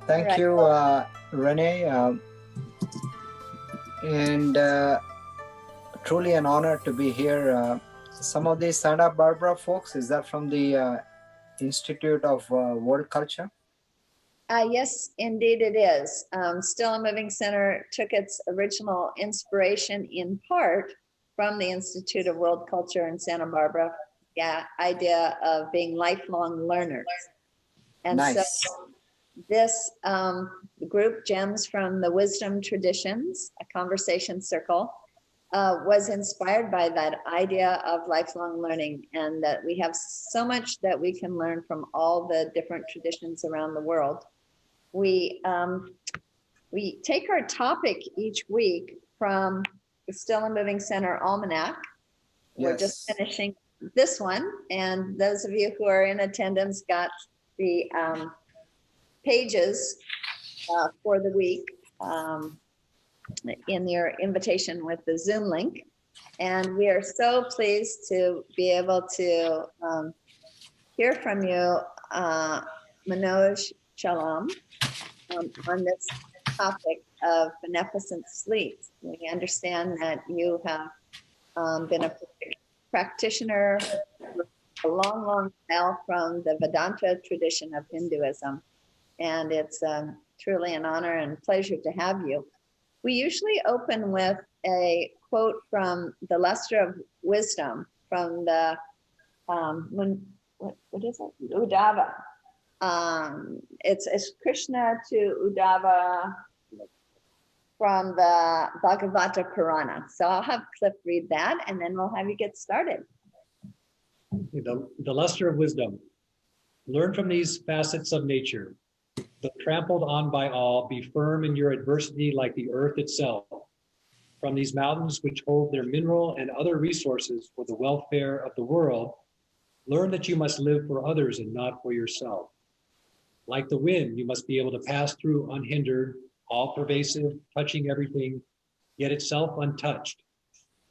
Thank you, Renee, and truly an honor to be here. Some of the Santa Barbara folks, is that from the Institute of World Culture? Yes, indeed it is. Still and Living Center took its original inspiration in part from the Institute of World Culture in Santa Barbara, idea of being lifelong learners. And nice. So this group, Gems from the Wisdom Traditions, a conversation circle, was inspired by that idea of lifelong learning, and that we have so much that we can learn from all the different traditions around the world. We take our topic each week from the Still and Living Center Almanac. Yes. We're just finishing this one, and those of you who are in attendance got the pages for the week in your invitation with the Zoom link. And we are so pleased to be able to hear from you, Manoj, Chalam, on this topic of beneficent sleep. We understand that you have been a practitioner for a long, long while from the Vedanta tradition of Hinduism. And it's truly an honor and pleasure to have you. We usually open with a quote from the Luster of Wisdom from the, what is it? Uddhava. It's Krishna to Uddhava from the Bhagavata Purana. So I'll have Cliff read that, and then we'll have you get started. The Luster of Wisdom. Learn from these facets of nature. Though trampled on by all, be firm in your adversity like the earth itself. From these mountains which hold their mineral and other resources for the welfare of the world, learn that you must live for others and not for yourself. Like the wind, you must be able to pass through unhindered, all-pervasive, touching everything, yet itself untouched.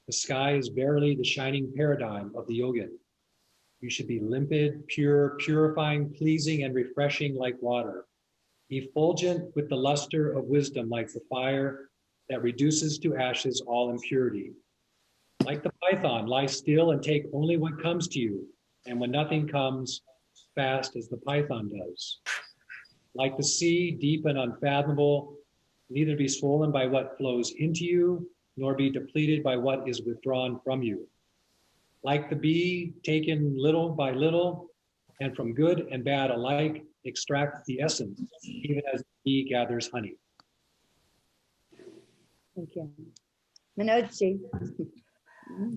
The sky is verily the shining paradigm of the yogin. You should be limpid, pure, purifying, pleasing, and refreshing like water. Effulgent with the luster of wisdom like the fire that reduces to ashes all impurity. Like the python, lie still and take only what comes to you, and when nothing comes, fast as the python does. Like the sea, deep and unfathomable, neither be swollen by what flows into you, nor be depleted by what is withdrawn from you. Like the bee, taken little by little, and from good and bad alike, extract the essence, even as the bee gathers honey. Thank you. Manoj.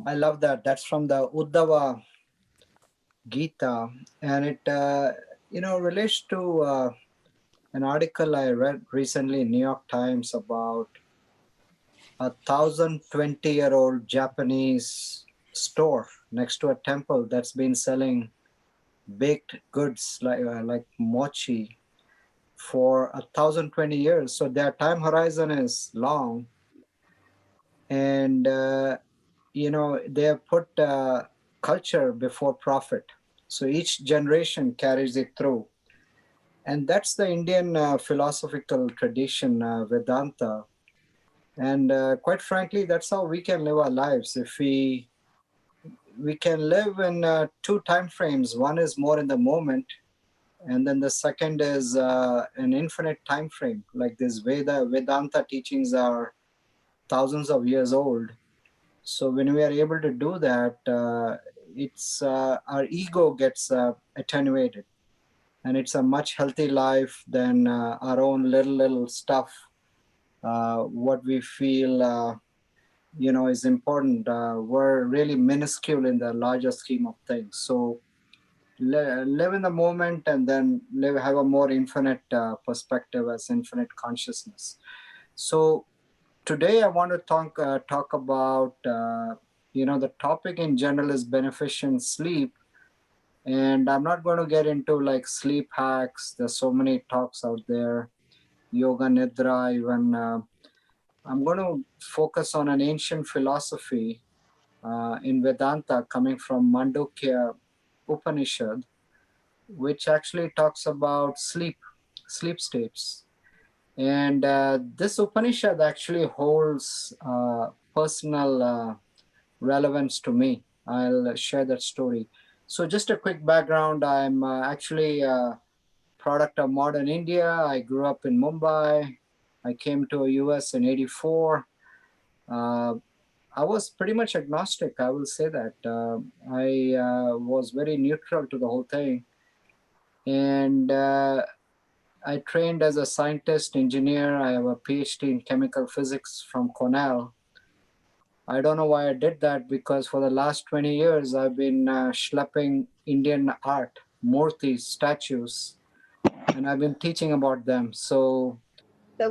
I love that. That's from the Uddhava Gita, and it relates to an article I read recently in New York Times about a 1,020-year-old Japanese store next to a temple that's been selling baked goods like mochi for 1,020 years. So their time horizon is long, and they have put culture before profit. So each generation carries it through. And that's the Indian philosophical tradition, Vedanta. And quite frankly, that's how we can live our lives. If we can live in two time frames. One is more in the moment, and then the second is an infinite time frame. Like this Vedanta teachings are thousands of years old. So when we are able to do that, it's our ego gets attenuated, and it's a much healthy life than our own little stuff. What we feel, is important. We're really minuscule in the larger scheme of things. So live in the moment, and then have a more infinite perspective as infinite consciousness. So today I want to talk about, the topic in general is beneficent sleep. And I'm not going to get into like sleep hacks. There's so many talks out there, yoga nidra, even. I'm going to focus on an ancient philosophy in Vedanta coming from Mandukya Upanishad, which actually talks about sleep states. And this Upanishad actually holds personal relevance to me. I'll share that story. So just a quick background. I'm actually a product of modern India. I grew up in Mumbai. I came to US in 84. I was pretty much agnostic, I will say that. I was very neutral to the whole thing. And I trained as a scientist, engineer. I have a PhD in chemical physics from Cornell. I don't know why I did that, because for the last 20 years, I've been schlepping Indian art, murtis, statues, and I've been teaching about them. So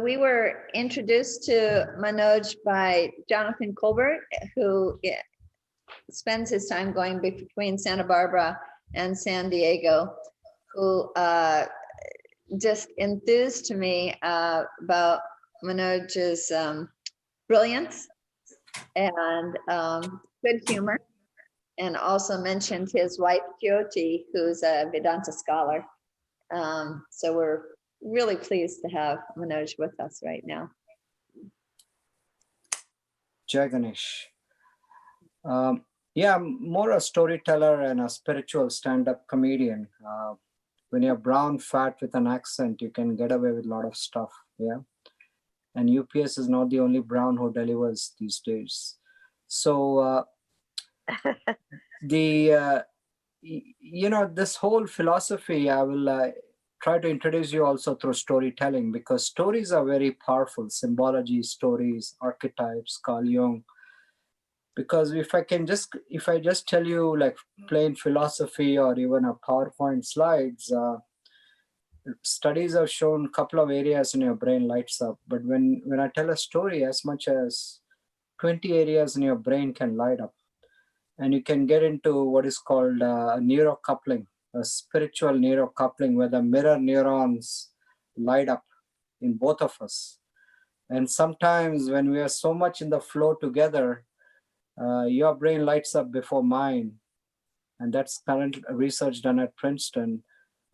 we were introduced to Manoj by Jonathan Colbert, who spends his time going between Santa Barbara and San Diego, who just enthused to me about Manoj's brilliance and good humor, and also mentioned his wife Jyoti, who's a Vedanta scholar. So we're really pleased to have Manoj with us right now. Jai Ganesh. Yeah, I'm more a storyteller and a spiritual stand-up comedian. When you're brown, fat with an accent, you can get away with a lot of stuff. Yeah. And UPS is not the only brown who delivers these days. So this whole philosophy, I will try to introduce you also through storytelling, because stories are very powerful. Symbology, stories, archetypes, Carl Jung. Because if I just tell you like plain philosophy or even a PowerPoint slides, studies have shown a couple of areas in your brain lights up. But when I tell a story, as much as 20 areas in your brain can light up. And you can get into what is called neurocoupling, a spiritual neurocoupling, where the mirror neurons light up in both of us. And sometimes when we are so much in the flow together, your brain lights up before mine. And that's current research done at Princeton.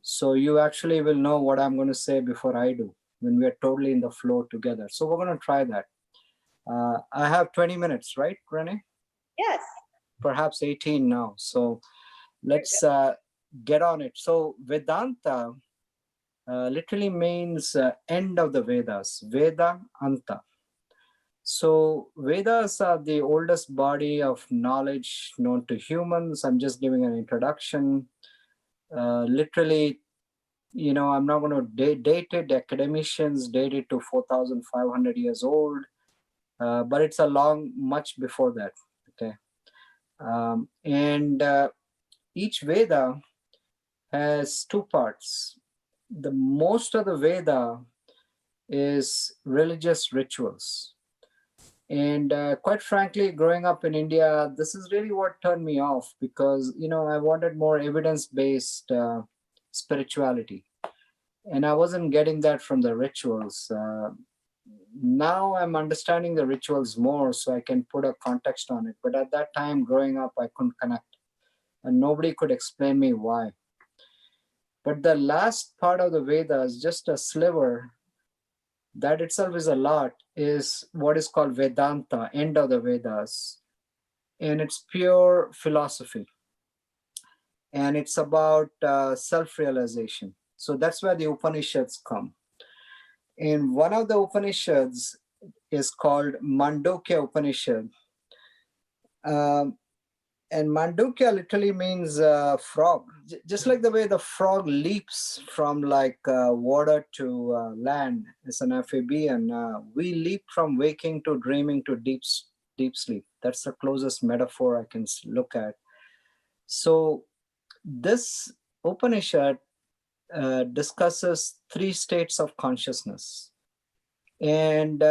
So you actually will know what I'm going to say before I do, when we are totally in the flow together. So we're going to try that. I have 20 minutes, right, Renée? Yes. Perhaps 18 now. So let's get on it. So Vedanta literally means end of the Vedas, Veda Anta. So Vedas are the oldest body of knowledge known to humans. I'm just giving an introduction. Literally, I'm not going to date it. Academicians date it to 4,500 years old, but it's much before that. Okay. And each Veda has two parts. The most of the Veda is religious rituals. And quite frankly, growing up in India, this is really what turned me off, because, I wanted more evidence-based spirituality. And I wasn't getting that from the rituals. Now I'm understanding the rituals more, so I can put a context on it. But at that time, growing up, I couldn't connect. And nobody could explain me why. But the last part of the Vedas, just a sliver, that itself is a lot, is what is called Vedanta, end of the Vedas. And it's pure philosophy. And it's about self-realization. So that's where the Upanishads come. And one of the Upanishads is called Mandukya Upanishad. And Mandukya literally means frog. Just like the way the frog leaps from water to land as an amphibian, we leap from waking to dreaming to deep sleep. That's the closest metaphor I can look at. So this Upanishad discusses 3 states of consciousness. And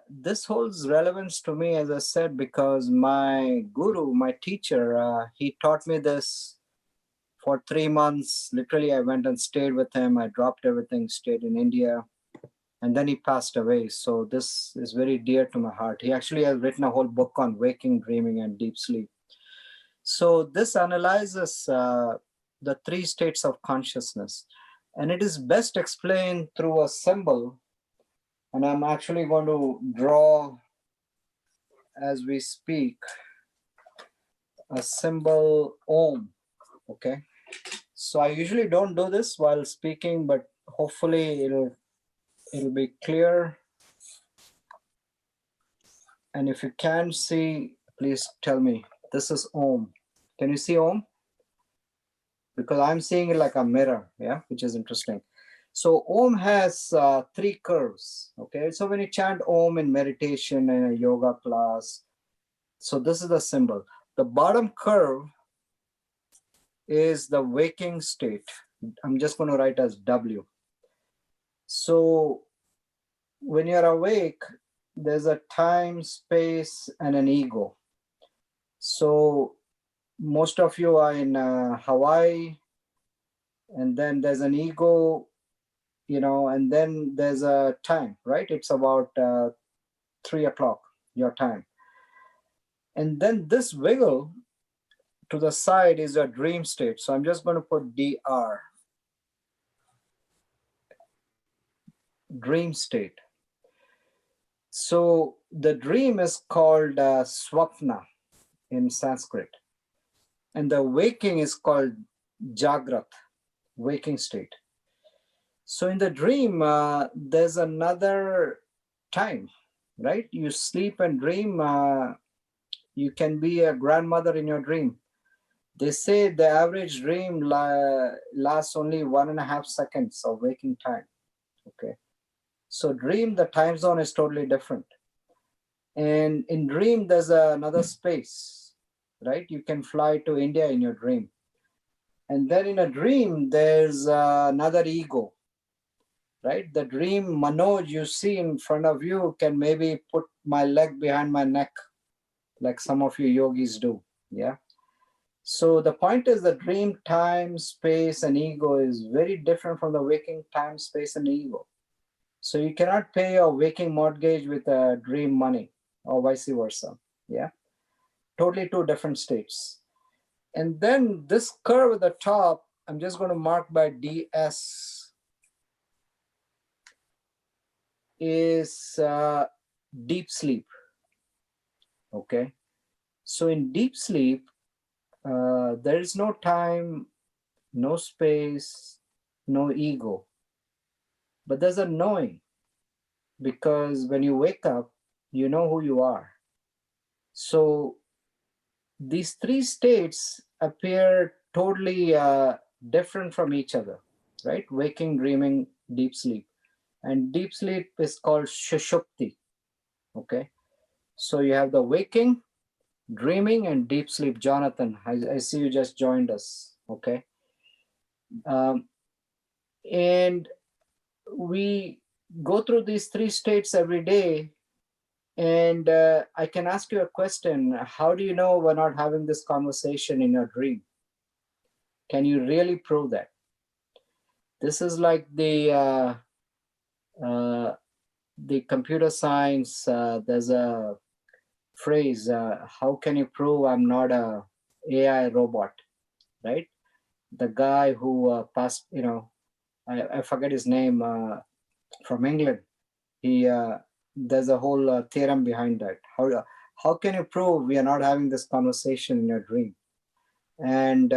this holds relevance to me, as I said, because my guru, my teacher, he taught me this for 3 months. Literally, I went and stayed with him. I dropped everything, stayed in India, and then he passed away. So this is very dear to my heart. He actually has written a whole book on waking, dreaming, and deep sleep. So this analyzes the 3 states of consciousness. And it is best explained through a symbol And I'm actually going to draw, as we speak, a symbol Om. Okay. So I usually don't do this while speaking, but hopefully it'll be clear. And if you can see, please tell me. This is Om. Can you see Om? Because I'm seeing it like a mirror, yeah, which is interesting. So Om has 3 curves, okay? So when you chant Om in meditation in a yoga class, so this is the symbol. The bottom curve is the waking state. I'm just going to write as W. So when you're awake, there's a time, space, and an ego. So most of you are in Hawaii, and then there's an ego, you know, and then there's a time, right? It's about 3 o'clock, your time. And then this wiggle to the side is your dream state. So I'm just going to put DR, dream state. So the dream is called swapna in Sanskrit. And the waking is called jagrat, waking state. So in the dream, there's another time, right? You sleep and dream. You can be a grandmother in your dream. They say the average dream lasts only 1.5 seconds of waking time. Okay. So dream, the time zone is totally different. And in dream, there's another space, right? You can fly to India in your dream. And then in a dream, there's another ego, right? The dream Manoj you see in front of you can maybe put my leg behind my neck, like some of you yogis do, yeah? So the point is the dream time, space, and ego is very different from the waking time, space, and ego. So you cannot pay your waking mortgage with dream money or vice versa, yeah? Totally 2 different states. And then this curve at the top, I'm just going to mark by DS, is deep sleep, okay? So in deep sleep, there is no time, no space, no ego, but there's a knowing, because when you wake up, you know who you are. So these 3 states appear totally different from each other, right? Waking, dreaming, deep sleep. And deep sleep is called shushupti, okay? So you have the waking, dreaming, and deep sleep. Jonathan, I see you just joined us, okay? And we go through these 3 states every day. And I can ask you a question. How do you know we're not having this conversation in your dream? Can you really prove that? This is like the computer science. There's a phrase, how can you prove I'm not a AI robot, right? The guy who passed, you know, I forget his name, from England. He there's a whole theorem behind that. How can you prove we are not having this conversation in your dream? And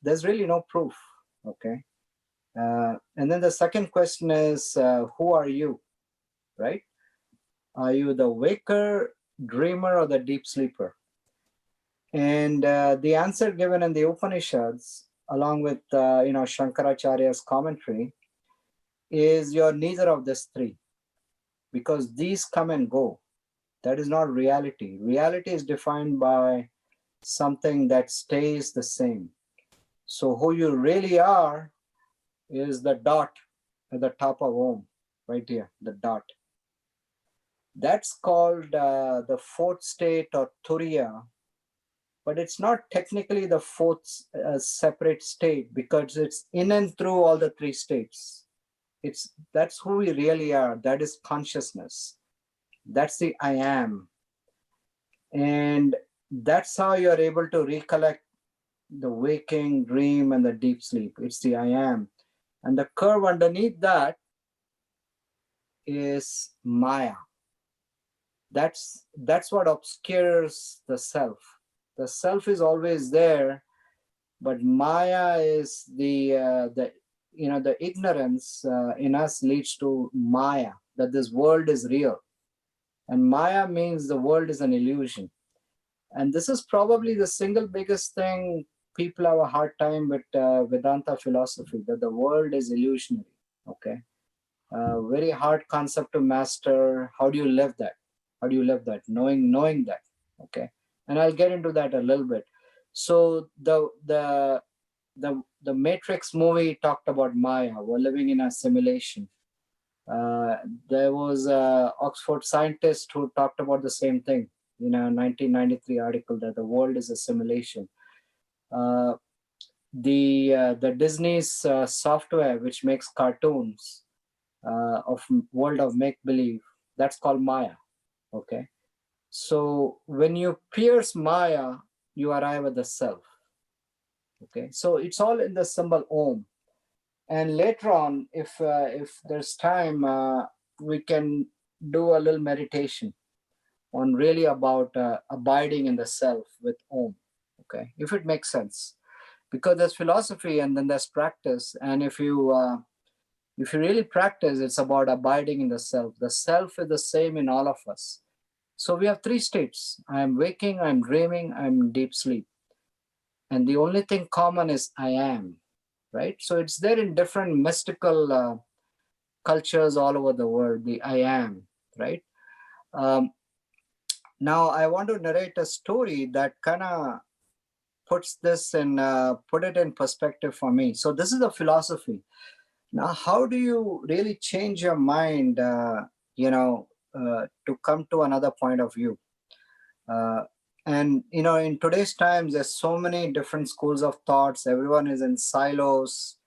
there's really no proof, okay? And then the second question is, who are you, right? Are you the waker, dreamer, or the deep sleeper? And the answer given in the Upanishads, along with Shankaracharya's commentary, is you're neither of these 3, because these come and go. That is not reality. Reality is defined by something that stays the same. So who you really are is the dot at the top of Om, right here, the dot. That's called the 4th state, or Turiya, but it's not technically the 4th separate state, because it's in and through all the 3 states. That's who we really are. That is consciousness. That's the I am. And that's how you're able to recollect the waking, dream, and the deep sleep. It's the I am. And the curve underneath that is Maya. That's what obscures the self. The self is always there, but Maya is the ignorance in us leads to Maya, that this world is real. And Maya means the world is an illusion. And this is probably the single biggest thing people have a hard time with Vedanta philosophy, that the world is illusionary. Okay. Very hard concept to master. How do you live that? How do you live that? Knowing that. Okay. And I'll get into that a little bit. So the Matrix movie talked about Maya. We're living in a simulation. There was an Oxford scientist who talked about the same thing in a 1993 article, that the world is a simulation. The Disney's software, which makes cartoons of world of make-believe, that's called Maya. Okay. So when you pierce Maya, you arrive at the self. Okay. So it's all in the symbol Om. And later on, if there's time, we can do a little meditation on really about abiding in the self with Om. Okay, if it makes sense, because there's philosophy and then there's practice, and if you really practice, it's about abiding in the self. The self is the same in all of us. So we have three states: I'm waking, I'm dreaming, I'm in deep sleep, and the only thing common is I am. Right? So it's there in different mystical cultures all over the world, the I am, right? Now I want to narrate a story that kind of puts this in, put it in perspective for me. So this is a philosophy. Now, how do you really change your mind, to come to another point of view? And in today's times, there's so many different schools of thoughts. Everyone is in silos,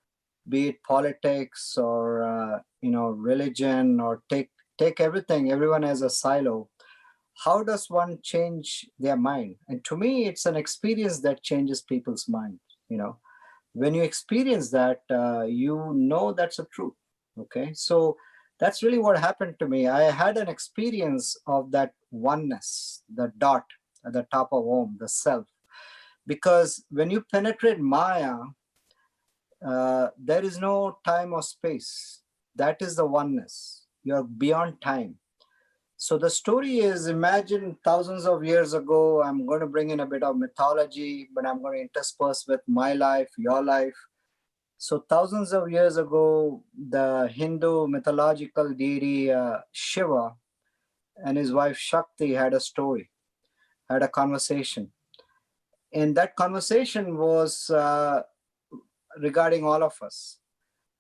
be it politics or religion, or take everything. Everyone has a silo. How does one change their mind? And to me, it's an experience that changes people's mind. When you experience that, that's a truth. Okay, so that's really what happened to me. I had an experience of that oneness, the dot at the top of Om, the self. Because when you penetrate Maya, there is no time or space. That is the oneness. You're beyond time. So the story is, imagine thousands of years ago. I'm going to bring in a bit of mythology, but I'm going to intersperse with my life, your life. So thousands of years ago, the Hindu mythological deity Shiva and his wife Shakti had a story, had a conversation. And that conversation was regarding all of us.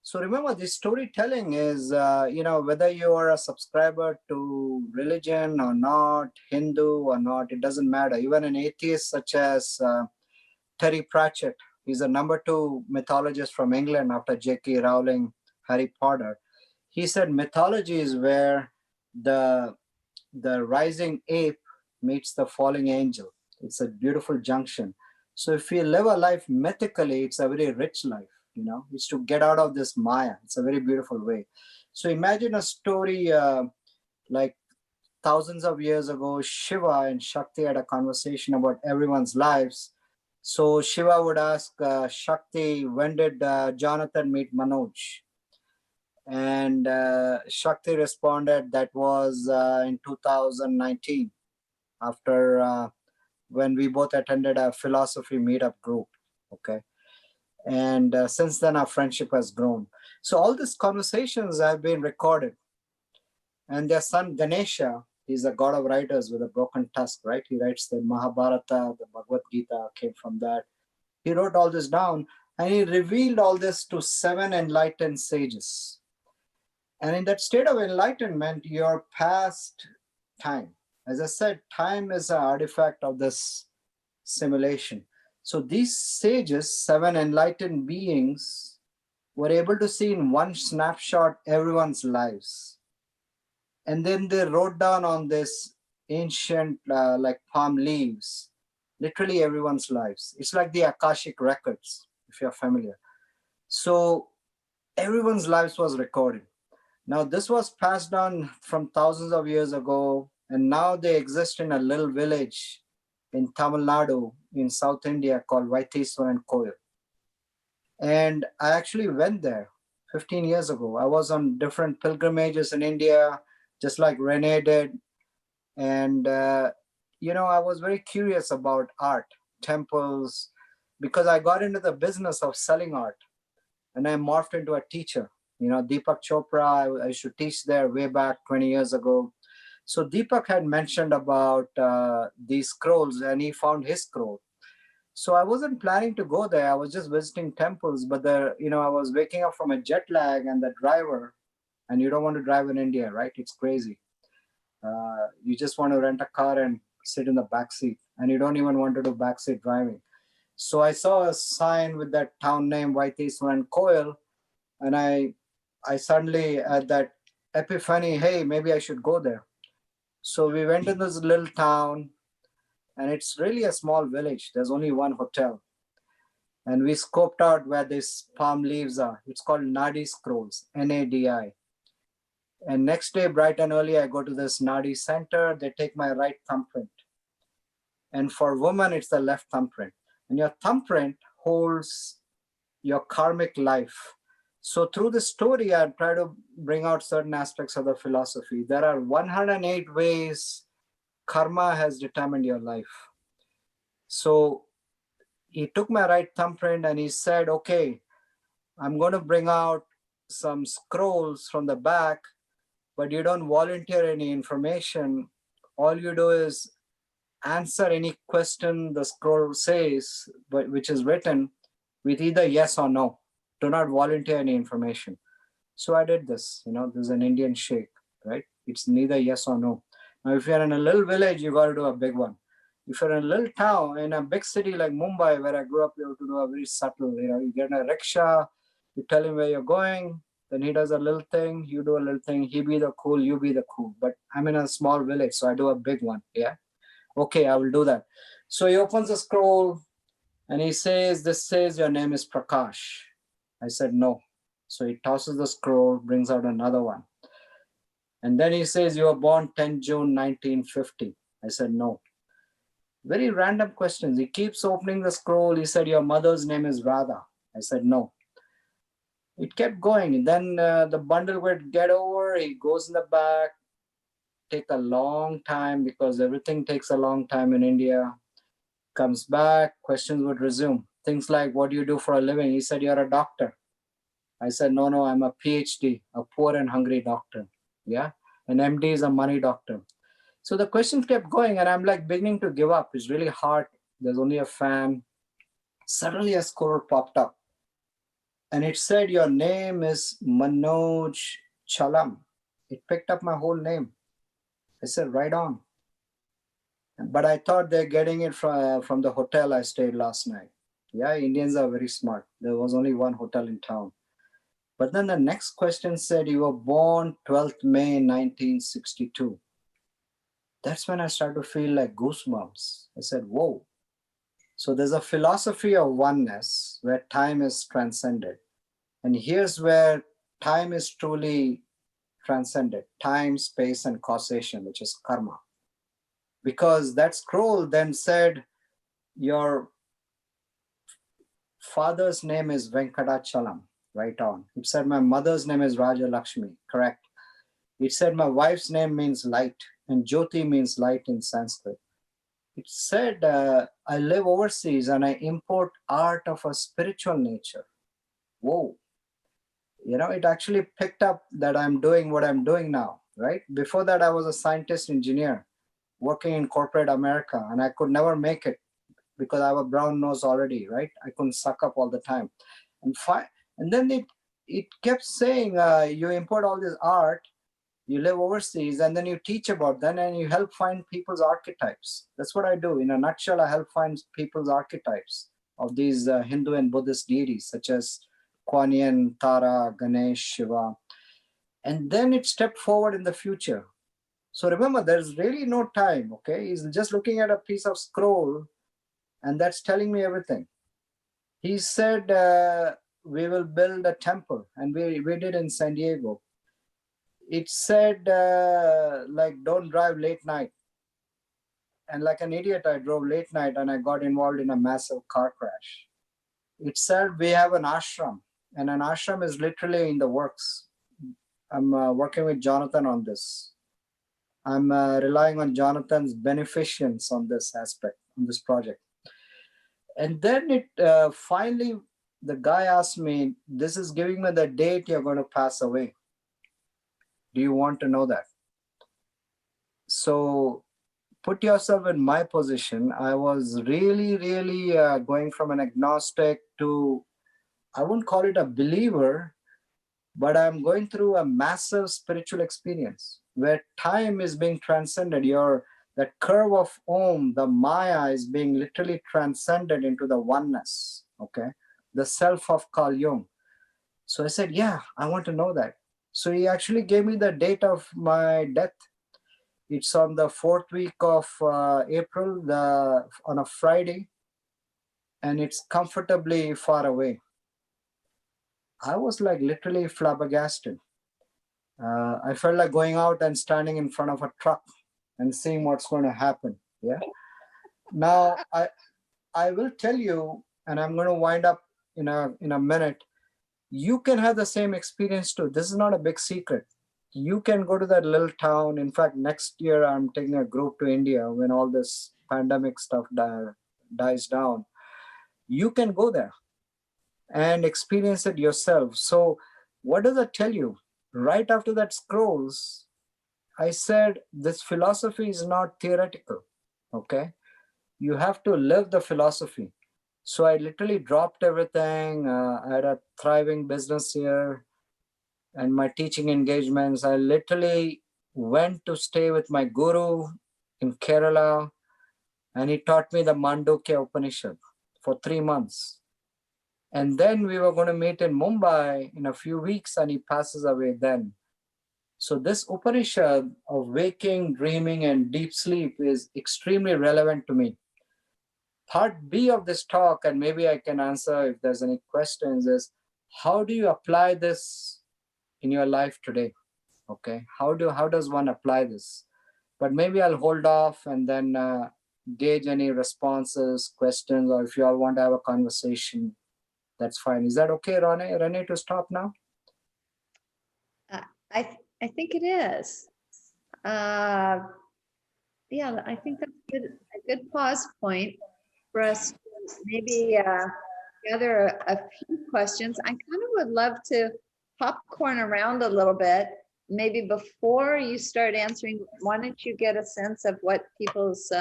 So remember, this storytelling is, whether you are a subscriber to religion or not, Hindu or not, it doesn't matter. Even an atheist such as Terry Pratchett, he's a #2 mythologist from England after J.K. Rowling, Harry Potter. He said mythology is where the rising ape meets the falling angel. It's a beautiful junction. So if we live a life mythically, it's a very rich life. It's to get out of this Maya. It's a very beautiful way. So imagine a story like thousands of years ago, Shiva and Shakti had a conversation about everyone's lives. So Shiva would ask Shakti, when did Jonathan meet Manoj? And Shakti responded, that was in 2019, after when we both attended a philosophy meetup group. Okay. And since then, our friendship has grown. So all these conversations have been recorded. And their son Ganesha, he's a god of writers with a broken tusk, right? He writes the Mahabharata, the Bhagavad Gita came from that. He wrote all this down, and he revealed all this to 7 enlightened sages. And in that state of enlightenment, you're past time. As I said, time is an artifact of this simulation. So these sages, 7 enlightened beings, were able to see in one snapshot everyone's lives. And then they wrote down on this ancient, like palm leaves, literally everyone's lives. It's like the Akashic records, if you're familiar. So everyone's lives was recorded. Now, this was passed on from thousands of years ago, and now they exist in a little village in Tamil Nadu in South India called Vaiteeswaran Koil. And I actually went there 15 years ago. I was on different pilgrimages in India, just like Renée did. And, I was very curious about art, temples, because I got into the business of selling art and I morphed into a teacher. Deepak Chopra, I used to teach there way back 20 years ago. So Deepak had mentioned about these scrolls and he found his scroll. So I wasn't planning to go there. I was just visiting temples, but I was waking up from a jet lag and the driver, and you don't want to drive in India, right? It's crazy. You just want to rent a car and sit in the back seat, and you don't even want to do backseat driving. So I saw a sign with that town name, Vaiteeswaran Koil, and I suddenly had that epiphany, hey, maybe I should go there. So we went in this little town, and it's really a small village. There's only one hotel. And we scoped out where these palm leaves are. It's called Nadi Scrolls, Nadi. And next day, bright and early, I go to this Nadi center. They take my right thumbprint. And for women, it's the left thumbprint. And your thumbprint holds your karmic life. So through the story, I try to bring out certain aspects of the philosophy. There are 108 ways karma has determined your life. So he took my right thumbprint and he said, okay, I'm going to bring out some scrolls from the back, but you don't volunteer any information. All you do is answer any question the scroll says, but which is written with either yes or no. Do not volunteer any information. So I did this. This is an Indian sheikh, right? It's neither yes or no. Now, if you're in a little village, you got to do a big one. If you're in a little town, in a big city like Mumbai, where I grew up, you have to do a very subtle, you get in a rickshaw, you tell him where you're going, then he does a little thing, you do a little thing, he be the cool, you be the cool. But I'm in a small village, so I do a big one, yeah? Okay, I will do that. So he opens the scroll and he says, this says your name is Prakash. I said, no. So he tosses the scroll, brings out another one. And then he says, you were born 10 June 1950. I said, no. Very random questions. He keeps opening the scroll. He said, your mother's name is Radha. I said, no. It kept going. And then the bundle would get over. He goes in the back. Take a long time because everything takes a long time in India. Comes back. Questions would resume. Things like, what do you do for a living? He said, you're a doctor. I said, no, I'm a PhD, a poor and hungry doctor. Yeah. An MD is a money doctor. So the questions kept going and I'm like beginning to give up. It's really hard. There's only a fan. Suddenly a scroll popped up and it said, your name is Manoj Chalam. It picked up my whole name. I said, right on. But I thought they're getting it from the hotel I stayed last night. Yeah, Indians are very smart. There was only one hotel in town. But then the next question said, you were born 12th May 1962. That's when I started to feel like goosebumps. I said, whoa. So there's a philosophy of oneness where time is transcended. And here's where time is truly transcended. Time, space, and causation, which is karma. Because that scroll then said, your father's name is Venkatachalam. Right on. It said, my mother's name is Raja Lakshmi. Correct. It said, my wife's name means light. And Jyoti means light in Sanskrit. It said, I live overseas and I import art of a spiritual nature. Whoa. It actually picked up that I'm doing what I'm doing now, right? Before that, I was a scientist engineer working in corporate America and I could never make it because I have a brown nose already, right? I couldn't suck up all the time. And then it kept saying, you import all this art, you live overseas, and then you teach about them and you help find people's archetypes. That's what I do. In a nutshell, I help find people's archetypes of these Hindu and Buddhist deities, such as Kuan Yin, Tara, Ganesh, Shiva. And then it stepped forward in the future. So remember, there's really no time, okay? He's just looking at a piece of scroll and that's telling me everything. He said, we will build a temple, and we did in San Diego. it said, like, don't drive late night. And like an idiot, I drove late night and I got involved in a massive car crash. It said we have an ashram, and an ashram is literally in the works. I'm working with Jonathan on this. I'm relying on Jonathan's beneficence on this aspect, on this project. And then it finally, the guy asked me, this is giving me the date you're going to pass away. Do you want to know that? So put yourself in my position. I was really, really going from an agnostic to, I wouldn't call it a believer, but I'm going through a massive spiritual experience where time is being transcended. That curve of Om, the Maya, is being literally transcended into the oneness, okay? The self of Kal Jung. So I said, yeah, I want to know that. So he actually gave me the date of my death. It's on the 4th week of April, on a Friday, and it's comfortably far away. I was like literally flabbergasted. I felt like going out and standing in front of a truck and seeing what's going to happen. Yeah. Now I will tell you, and I'm going to wind up in a minute. You can have the same experience too. This is not a big secret. You can go to that little town. In fact, next year I'm taking a group to India when all this pandemic stuff dies down. You can go there and experience it yourself. So what does it tell you? Right after that scrolls, I said, this philosophy is not theoretical, okay? You have to live the philosophy. So I literally dropped everything. I had a thriving business here and my teaching engagements. I literally went to stay with my guru in Kerala, and he taught me the Mandukya Upanishad for 3 months. And then we were going to meet in Mumbai in a few weeks, and he passes away then. So this Upanishad of waking, dreaming, and deep sleep is extremely relevant to me. Part B of this talk, and maybe I can answer if there's any questions, is how do you apply this in your life today? Okay, how does one apply this? But maybe I'll hold off and then gauge any responses, questions, or if you all want to have a conversation, that's fine. Is that okay, Renée, to stop now? I think it is. Yeah, I think that's a good pause point for us to maybe gather a few questions. I kind of would love to popcorn around a little bit. Maybe before you start answering, why don't you get a sense of what people's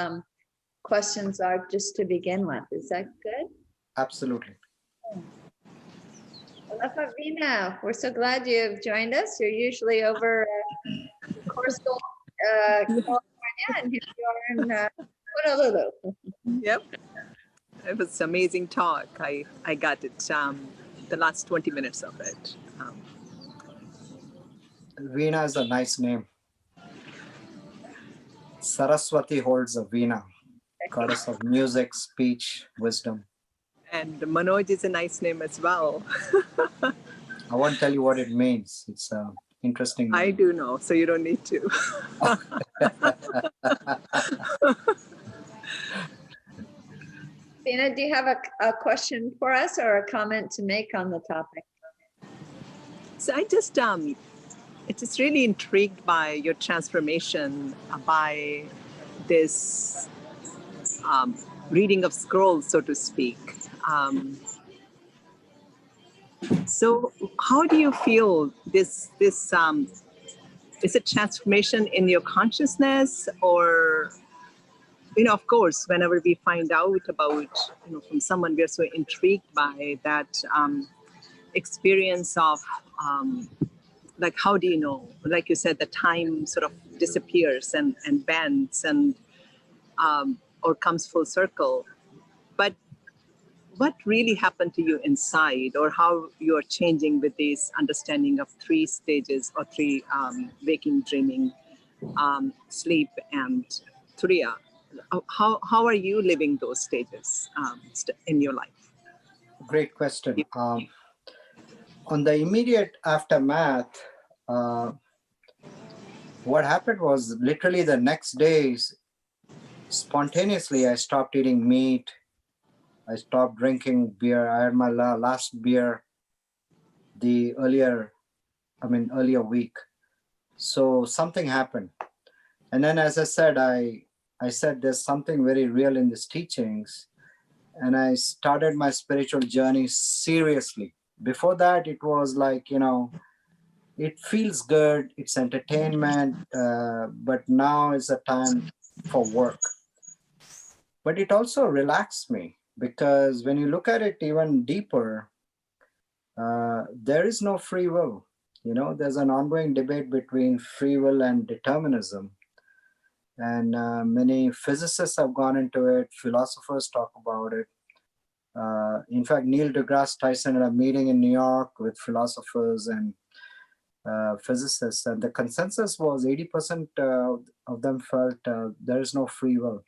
questions are just to begin with? Is that good? Absolutely. Aloha, Veena. We're so glad you've joined us. You're usually over coastal California, and here you are in Honolulu. Yep. It was an amazing talk. I got it, the last 20 minutes of it. Veena is a nice name. Saraswati holds a Veena, goddess of music, speech, wisdom. And Manoj is a nice name as well. I won't tell you what it means. It's an interesting name. I do know, so you don't need to. Veena, do you have a question for us or a comment to make on the topic? So I just really intrigued by your transformation, by this reading of scrolls, so to speak. So how do you feel this is a transformation in your consciousness, or, of course, whenever we find out about, from someone we're so intrigued by that experience of, like, how do you know, like you said, the time sort of disappears and bends and, or comes full circle. But what really happened to you inside, or how you're changing with this understanding of 3 stages or 3 waking, dreaming, sleep, and turiya? How are you living those stages in your life? Great question. On the immediate aftermath, what happened was literally the next day, spontaneously, I stopped eating meat. I stopped drinking beer. I had my last beer the earlier week. So something happened. And then, as I said, I said there's something very real in these teachings. And I started my spiritual journey seriously. Before that, it was like, it feels good, it's entertainment, but now is a time for work. But it also relaxed me, because when you look at it even deeper, there is no free will. There's an ongoing debate between free will and determinism. And many physicists have gone into it, philosophers talk about it. In fact, Neil deGrasse Tyson had a meeting in New York with philosophers and physicists, and the consensus was 80% of them felt there is no free will.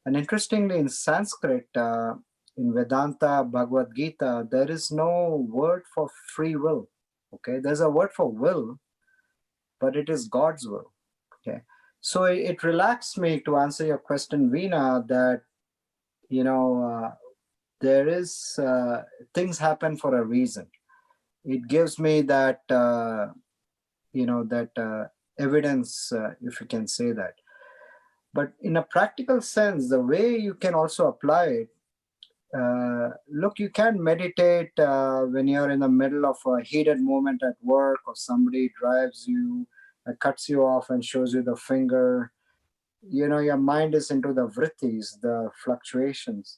And interestingly, in Sanskrit, in Vedanta, Bhagavad Gita, there is no word for free will. Okay, there's a word for will, but it is God's will. Okay, so it relaxed me, to answer your question, Veena, that there is things happen for a reason. It gives me that evidence, if you can say that. But in a practical sense, the way you can also apply it, look, you can meditate when you're in the middle of a heated moment at work, or somebody drives you, cuts you off and shows you the finger. Your mind is into the vrittis, the fluctuations.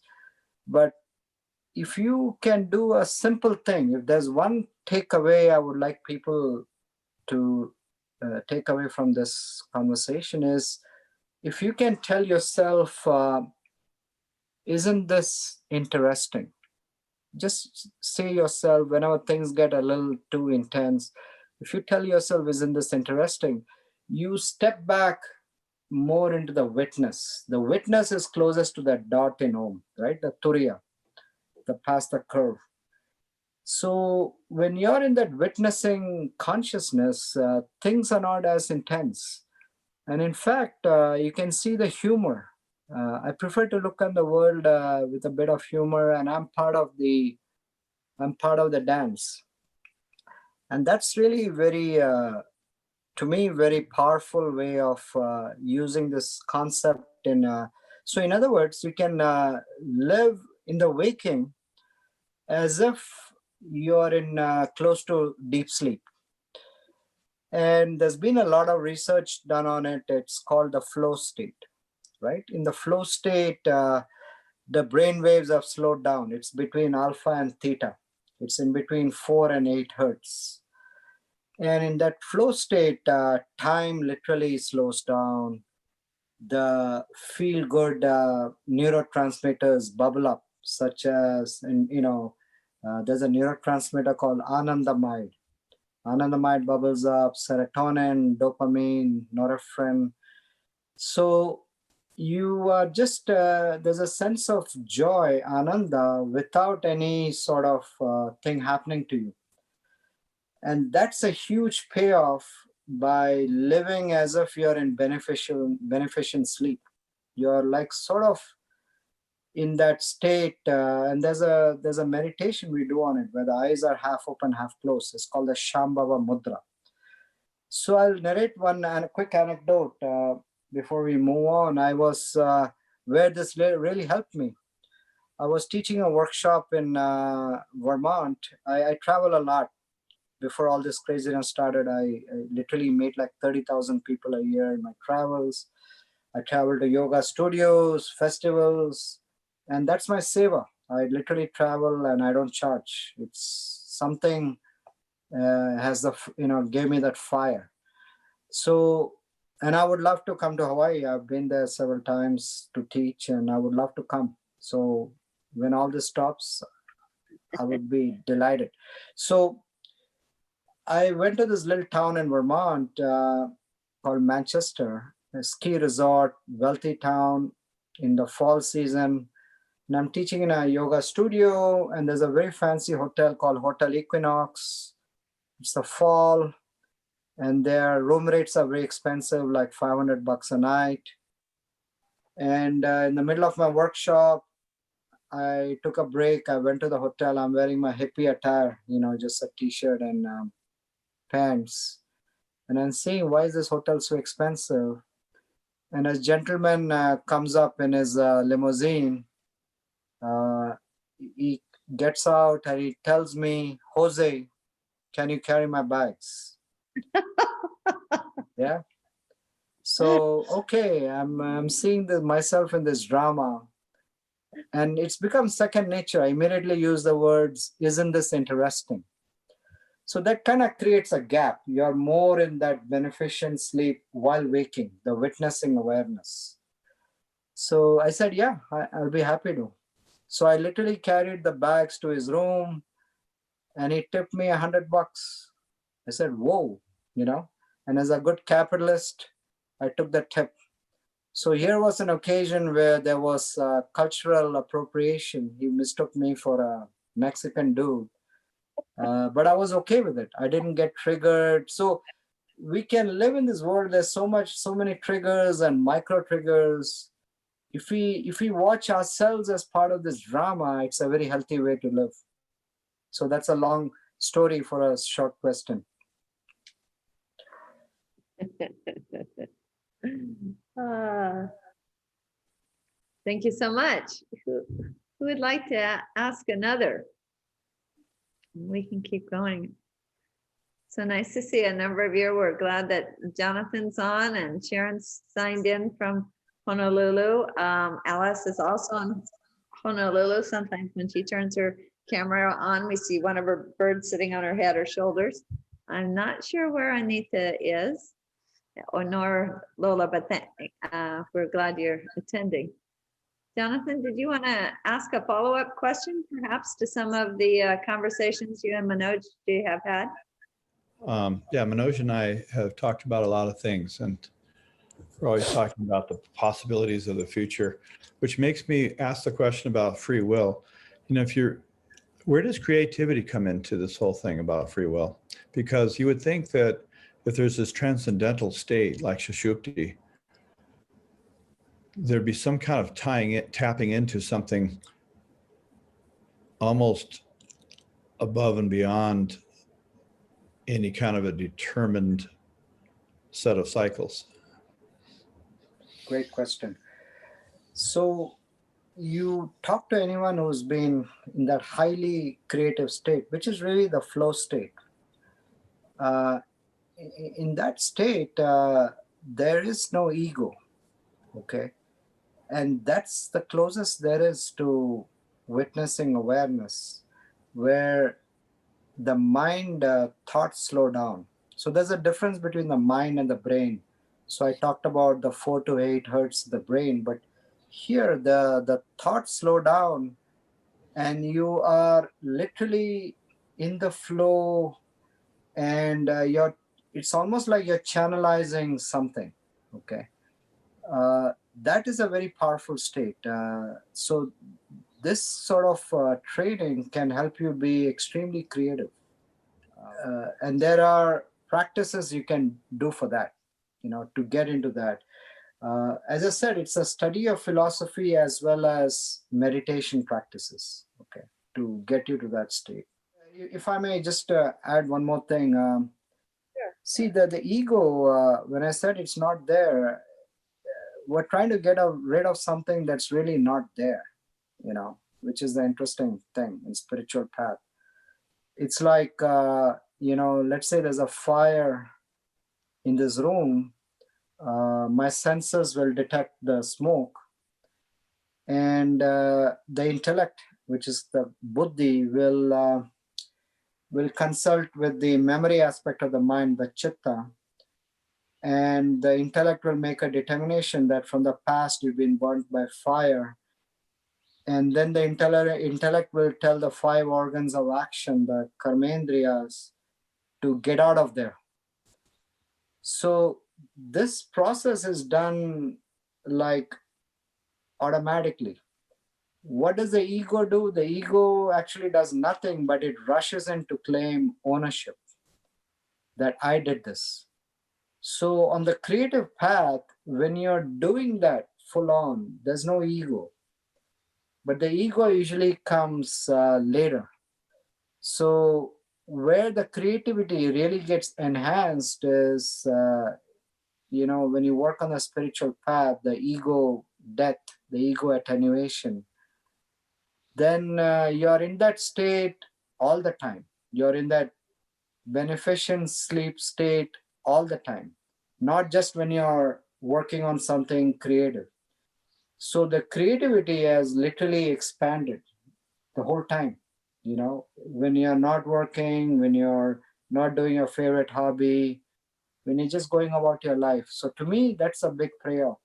But if you can do a simple thing, if there's one takeaway I would like people to take away from this conversation, is if you can tell yourself, isn't this interesting? Just say yourself, whenever things get a little too intense, if you tell yourself, isn't this interesting, you step back more into the witness. The witness is closest to that dot in Om, right? The Turiya, the past the curve. So when you're in that witnessing consciousness, things are not as intense. And in fact, you can see the humor. I prefer to look on the world with a bit of humor, and I'm part of the dance. And that's really very, to me, very powerful way of using this concept. So in other words, you can live in the waking as if you're in close to deep sleep. And there's been a lot of research done on it. It's called the flow state, right? In the flow state, the brain waves have slowed down. It's between alpha and theta. It's in between 4 and 8 hertz. And in that flow state, time literally slows down. The feel-good neurotransmitters bubble up, such as, there's a neurotransmitter called anandamide. Anandamide bubbles up, serotonin, dopamine, norepinephrine. So you are just, there's a sense of joy, ananda, without any sort of thing happening to you. And that's a huge payoff by living as if you're in beneficent sleep. You're like sort of in that state, and there's a meditation we do on it where the eyes are half open, half closed. It's called the Shambhava Mudra. So I'll narrate one quick anecdote before we move on. I was where this really helped me. I was teaching a workshop in Vermont. I travel a lot. Before all this craziness started, I literally made like 30,000 people a year in my travels. I travel to yoga studios, festivals, and that's my seva. I literally travel and I don't charge. It's something gave me that fire. So, and I would love to come to Hawaii. I've been there several times to teach, and I would love to come. So when all this stops, I would be delighted. So I went to this little town in Vermont called Manchester, a ski resort, wealthy town in the fall season. And I'm teaching in a yoga studio, and there's a very fancy hotel called Hotel Equinox. It's the fall. and their room rates are very expensive, like $500 a night. And in the middle of my workshop, I took a break. I went to the hotel. I'm wearing my hippie attire, just a t-shirt and pants. And I'm saying, why is this hotel so expensive? And a gentleman comes up in his limousine. He gets out and he tells me, Jose, can you carry my bags? Yeah. So, okay, I'm seeing myself in this drama. And it's become second nature. I immediately use the words, isn't this interesting? So that kind of creates a gap. You're more in that beneficent sleep while waking, the witnessing awareness. So I said, yeah, I'll be happy to. So I literally carried the bags to his room and he tipped me $100. I said, whoa, and as a good capitalist, I took the tip. So here was an occasion where there was cultural appropriation. He mistook me for a Mexican dude. But I was okay with it. I didn't get triggered. So we can live in this world. There's so many triggers and micro triggers. If we watch ourselves as part of this drama, it's a very healthy way to live. So that's a long story for a short question. Thank you so much. Who would like to ask another? We can keep going. So nice to see a number of you. We're glad that Jonathan's on and Sharon's signed in from Honolulu. Alice is also in Honolulu. Sometimes when she turns her camera on, we see one of her birds sitting on her head or shoulders. I'm not sure where Anita is, or nor Lola, but we're glad you're attending. Jonathan, did you want to ask a follow-up question, perhaps, to some of the conversations you and Manoj have had? Yeah, Manoj and I have talked about a lot of things, and we're always talking about the possibilities of the future, which makes me ask the question about free will. Where does creativity come into this whole thing about free will? Because you would think that if there's this transcendental state like Sushupti, there'd be some kind of tapping into something almost above and beyond any kind of a determined set of cycles. Great question. So you talk to anyone who's been in that highly creative state, which is really the flow state. In that state, there is no ego, okay? And that's the closest there is to witnessing awareness, where the mind thoughts slow down. So there's a difference between the mind and the brain. So I talked about the 4 to 8 hertz of the brain, but here the thoughts slow down and you are literally in the flow, and it's almost like you're channelizing something, okay? That is a very powerful state. So this sort of training can help you be extremely creative. And there are practices you can do for that, to get into that. As I said, it's a study of philosophy as well as meditation practices, okay, to get you to that state. If I may just add one more thing. Sure. See, the ego, when I said it's not there, we're trying to get rid of something that's really not there, which is the interesting thing in spiritual path. It's like, let's say there's a fire in this room. My senses will detect the smoke, and the intellect, which is the buddhi, will consult with the memory aspect of the mind, the chitta, and the intellect will make a determination that from the past you've been burnt by fire. And then the intellect will tell the 5 organs of action, the karmendriyas, to get out of there. So this process is done like automatically. What does the ego do? The ego actually does nothing, but it rushes in to claim ownership, that I did this. So on the creative path, when you're doing that full on, there's no ego. But the ego usually comes later. So where the creativity really gets enhanced is, when you work on the spiritual path, the ego death, the ego attenuation, then you're in that state all the time. You're in that beneficent sleep state all the time, not just when you're working on something creative. So the creativity has literally expanded the whole time. When you're not working, when you're not doing your favorite hobby, when you're just going about your life. So to me, that's a big payoff.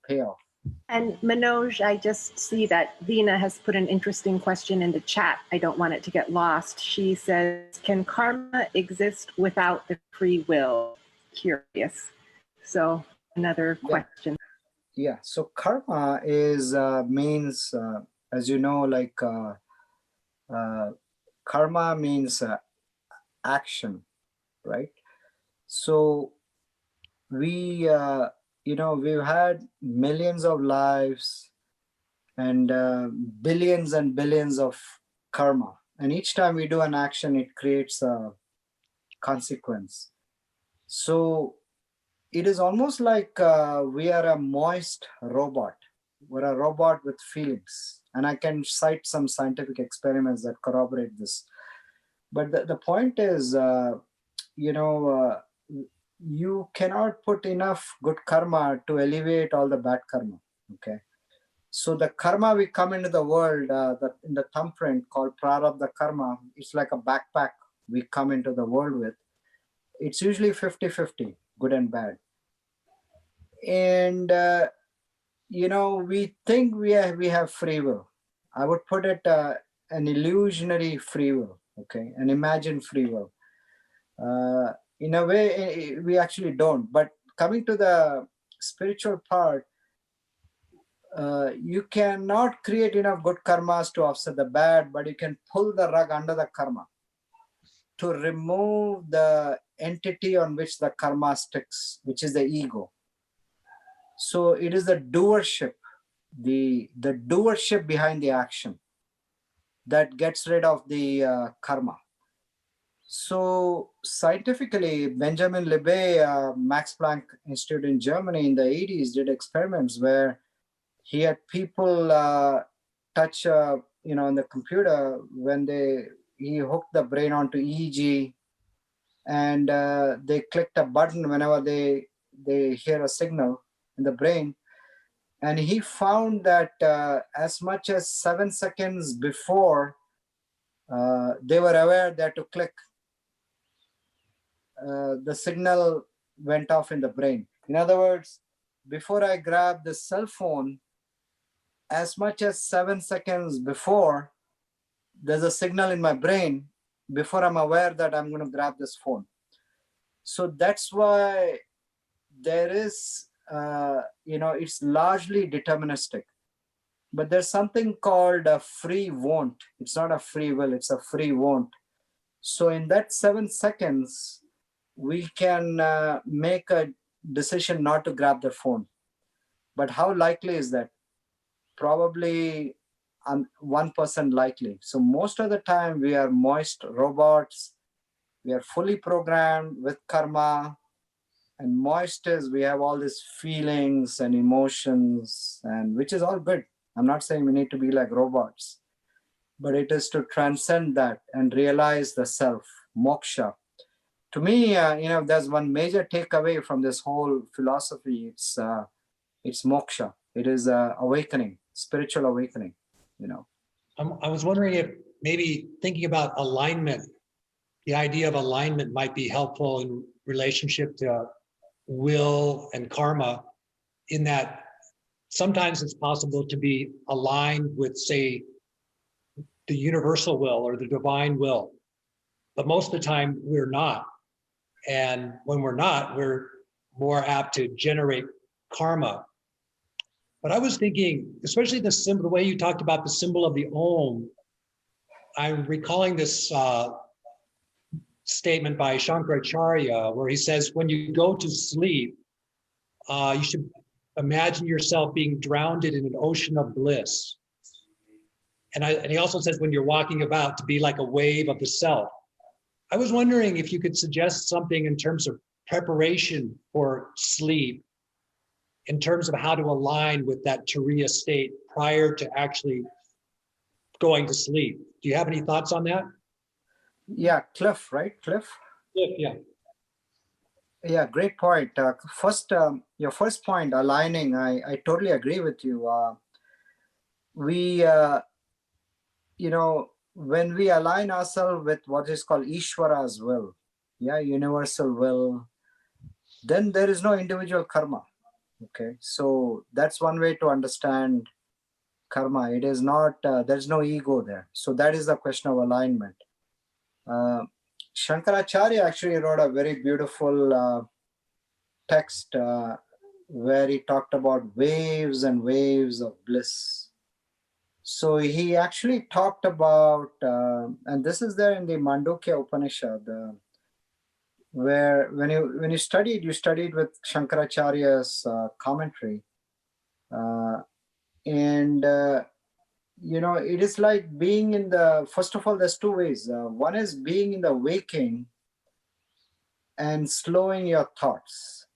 And Manoj, I just see that Veena has put an interesting question in the chat. I don't want it to get lost. She says, can karma exist without the free will? Curious. So another question. Yeah. So karma is means, as you know, like karma means action, right? So we, we've had millions of lives and billions of karma. And each time we do an action, it creates a consequence. So it is almost like we are a moist robot. We're a robot with feelings. And I can cite some scientific experiments that corroborate this. But the point is, you cannot put enough good karma to alleviate all the bad karma. Okay. So the karma we come into the world, in the thumbprint called prarabdha karma, it's like a backpack we come into the world with. It's usually 50-50, good and bad. And, we think we have free will. I would put it an illusionary free will, okay, an imagined free will. In a way, we actually don't. But coming to the spiritual part, you cannot create enough good karmas to offset the bad, but you can pull the rug under the karma to remove the entity on which the karma sticks, which is the ego. So it is the doership, the doership behind the action that gets rid of the karma. So scientifically, Benjamin Libet, Max Planck Institute in Germany in the 80s did experiments where he had people touch, on the computer when he hooked the brain onto EEG, and they clicked a button whenever they hear a signal in the brain. And he found that as much as 7 seconds before they were aware that to click, the signal went off in the brain. In other words, before I grab the cell phone, as much as 7 seconds before, there's a signal in my brain before I'm aware that I'm going to grab this phone. So that's why there is, it's largely deterministic. But there's something called a free won't. It's not a free will, it's a free won't. So in that 7 seconds, we can make a decision not to grab the phone. But how likely is that? Probably 1% likely. So most of the time we are moist robots. We are fully programmed with karma. And moist is we have all these feelings and emotions, and which is all good. I'm not saying we need to be like robots, but it is to transcend that and realize the self, moksha. To me, there's one major takeaway from this whole philosophy. It's moksha. It is awakening, spiritual awakening. I was wondering if maybe thinking about alignment, the idea of alignment might be helpful in relationship to will and karma, in that sometimes it's possible to be aligned with, say, the universal will or the divine will, but most of the time we're not. And when we're not, we're more apt to generate karma. But I was thinking, especially the way you talked about the symbol of the Om, I'm recalling this statement by Shankaracharya, where he says, when you go to sleep, You should imagine yourself being drowned in an ocean of bliss. And he also says when you're walking about to be like a wave of the self. I was wondering if you could suggest something in terms of preparation for sleep, in terms of how to align with that Turiya state prior to actually going to sleep. Do you have any thoughts on that? Yeah, Cliff, right? Cliff? Yeah. Yeah, great point. Your first point, aligning, I totally agree with you. When we align ourselves with what is called Ishvara's will, yeah, universal will, then there is no individual karma. Okay, so that's one way to understand karma. It is not, there's no ego there. So that is the question of alignment. Shankaracharya actually wrote a very beautiful text where he talked about waves and waves of bliss. So he actually talked about, and this is there in the Mandukya Upanishad, where when you studied with Shankaracharya's commentary, and it is like being in the. First of all, there's two ways. One is being in the waking and slowing your thoughts.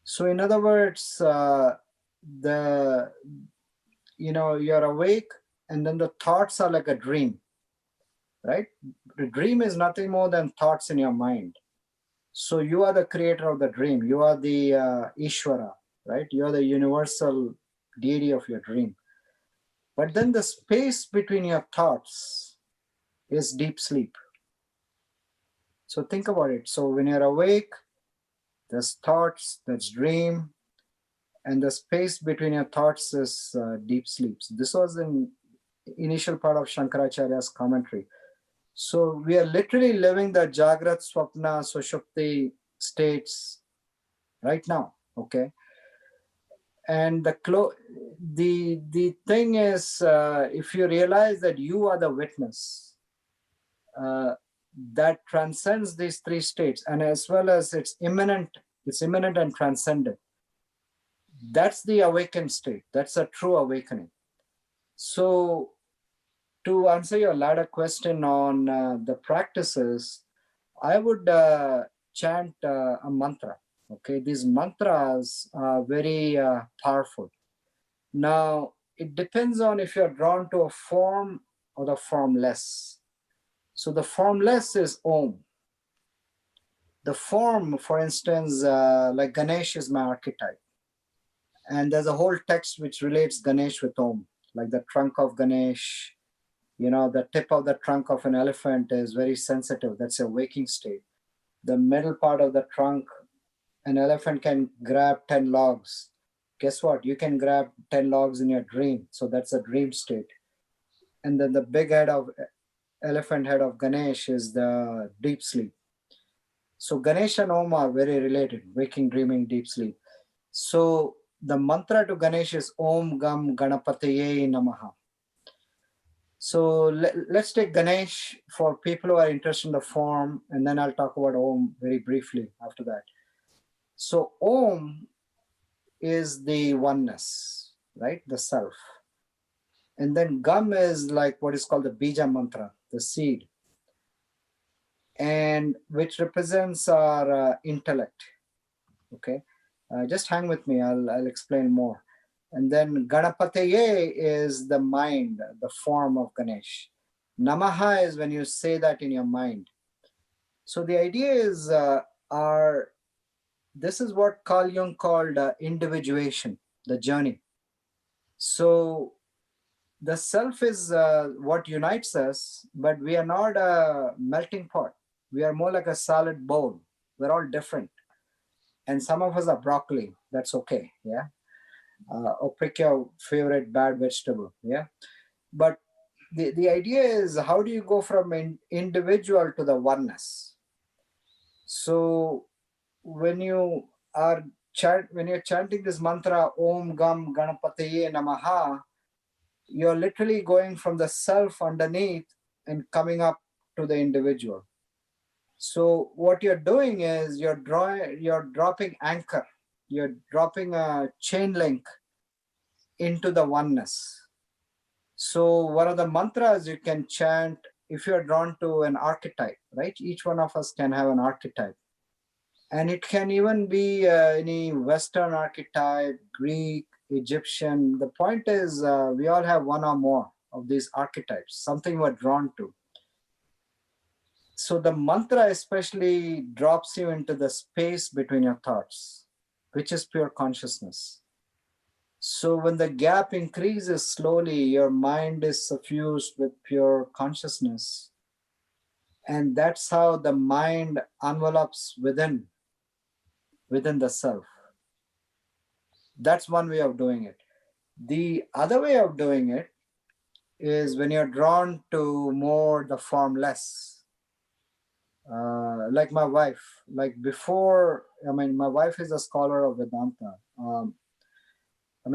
So in other words, you're awake and then the thoughts are like a dream, right? The dream is nothing more than thoughts in your mind. So you are the creator of the dream. You are the Ishvara, right? You are the universal deity of your dream. But then the space between your thoughts is deep sleep. So think about it. So when you're awake, there's thoughts, there's dream, and the space between your thoughts is deep sleep. So this was an initial part of Shankaracharya's commentary. So we are literally living the Jagrat, Swapna, Sushupti states right now, okay? And the thing is, if you realize that you are the witness, that transcends these three states, and as well as it's immanent and transcendent. That's the awakened state. That's a true awakening. So to answer your latter question on the practices, I would chant a mantra. Okay, these mantras are very powerful. Now, it depends on if you're drawn to a form or the formless. So the formless is Om. The form, for instance, like Ganesh is my archetype. And there's a whole text which relates Ganesh with Om, like the trunk of Ganesh. The tip of the trunk of an elephant is very sensitive. That's a waking state. The middle part of the trunk, an elephant can grab 10 logs. Guess what? You can grab 10 logs in your dream. So that's a dream state. And then the big elephant head of Ganesh is the deep sleep. So Ganesh and Om are very related, waking, dreaming, deep sleep. So the mantra to Ganesh is Om Gam Ganapataye Namaha. So let's take Ganesh for people who are interested in the form, and then I'll talk about Om very briefly after that. So Om is the oneness, right? The self. And then Gam is like what is called the Bija mantra, the seed, and which represents our intellect. Okay, just hang with me. I'll explain more. And then Ganapataye is the mind, the form of Ganesh. Namaha is when you say that in your mind. So the idea is, this is what Carl Jung called individuation, the journey. So the self is what unites us, but we are not a melting pot. We are more like a salad bowl. We're all different. And some of us are broccoli. That's okay. Yeah. Or pick your favorite bad vegetable. Yeah. But the idea is, how do you go from an individual to the oneness? So when you're chanting this mantra, Om Gam Ganapataye Namaha, you're literally going from the self underneath and coming up to the individual. So what you're doing is you're dropping anchor. you're dropping a chain link into the oneness. So one of the mantras you can chant if you're drawn to an archetype, right? Each one of us can have an archetype. And it can even be any Western archetype, Greek, Egyptian. The point is we all have one or more of these archetypes, something we're drawn to. So the mantra especially drops you into the space between your thoughts, which is pure consciousness. So when the gap increases slowly, your mind is suffused with pure consciousness. And that's how the mind envelops within the self. That's one way of doing it. The other way of doing it is when you're drawn to more the formless. Like my wife, like before, my wife is a scholar of Vedanta.